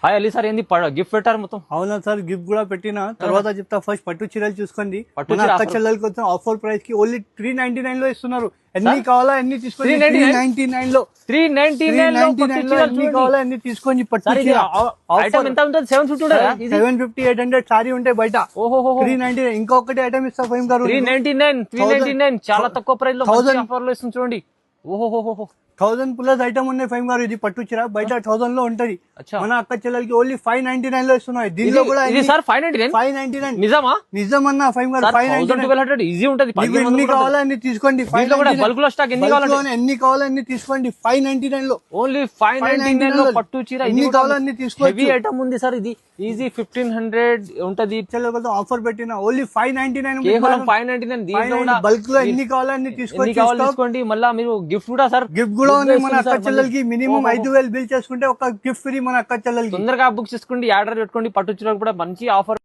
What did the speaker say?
Hi Ali sir, ఏంది gift పెట్టారు మొత్తం? అవునా సార్, గిఫ్ట్ కూడా పెట్టినా తర్వాత చెప్తా. ఫస్ట్ పట్టు చీరలు చూసుకోండి. పట్టు మన చీర అక్క offer. చెల్లెలకి వచ్చిన ఆఫర్ ప్రైస్ కి ఓన్లీ 399 లో ఇస్తున్నారు. ఎన్ని కావాలా ఎన్ని తీసుకోండి. 399 లో 399 లో పట్టు చీరలు ఎన్ని చూడండి. కావాలా ఎన్ని తీసుకోండి. పట్టు సార్, ఇది చీర ఐటమ్ ఎంత ఉంటుంది? 750 ఉంటుందా? 750 800 సారీ ఉంటాయి బయట. ఓహో, 399. ఇంకొకటి ఐటమ్ ఇస్తా ఫైమ్ గారు. 399 చాలా తక్కువ ప్రైస్ లో 1000 ఆఫర్ లో ఇస్తుంది చూడండి. ఓహో 1000 ప్లస్ ఐటమ్ ఉన్నాయి ఫైమ్ గారు. ఇది పట్టు చీర బయట 1000 లో ఉంటది. అచ్చా. మన అక్క చెల్లెలకి ఓన్లీ 599 లో ఇస్తున్నాయి. దీనిలో కూడా ఇది సార్ 599 599 నిజమా? నిజమన్నా ఫైమ్ గారు. 599 1200 ఈజీ ఉంటది. మీకు ఎన్ని కావాలా అన్ని తీసుకోండి. బల్క్ లో స్టాక్ ఎన్ని కావాలంటే ఎన్ని కావాలా అన్ని తీసుకోండి. 599 లో ఓన్లీ 599 లో పట్టు చీర ఎన్ని కావాలా అన్ని తీసుకోవచ్చు. హెవీ ఐటమ్ ఉంది సార్. ఇది ఈజీ 1500 ఉంటది. ఆఫర్ పెట్టిన ఓన్లీ 599 కేవలం 599. దీంట్లో కూడా బల్క్ లో ఎన్ని కావాలా అన్ని తీసుకోండి. మళ్ళీ మీరు గిఫ్ట్ కూడా సార్ గిఫ్ట్ కూడా ఉన్నాయి. మన అక్క చెల్లెలకి మినిమం 5000 బిల్ చేసుకుంటే ఒక గిఫ్ట్ ఫ్రీ మన అక్క చెల్లెలకి. తొందరగా బుక్ చేసుకోండి, ఆర్డర్ పెట్టుకోండి. పట్టు చీర కూడా మంచి ఆఫర్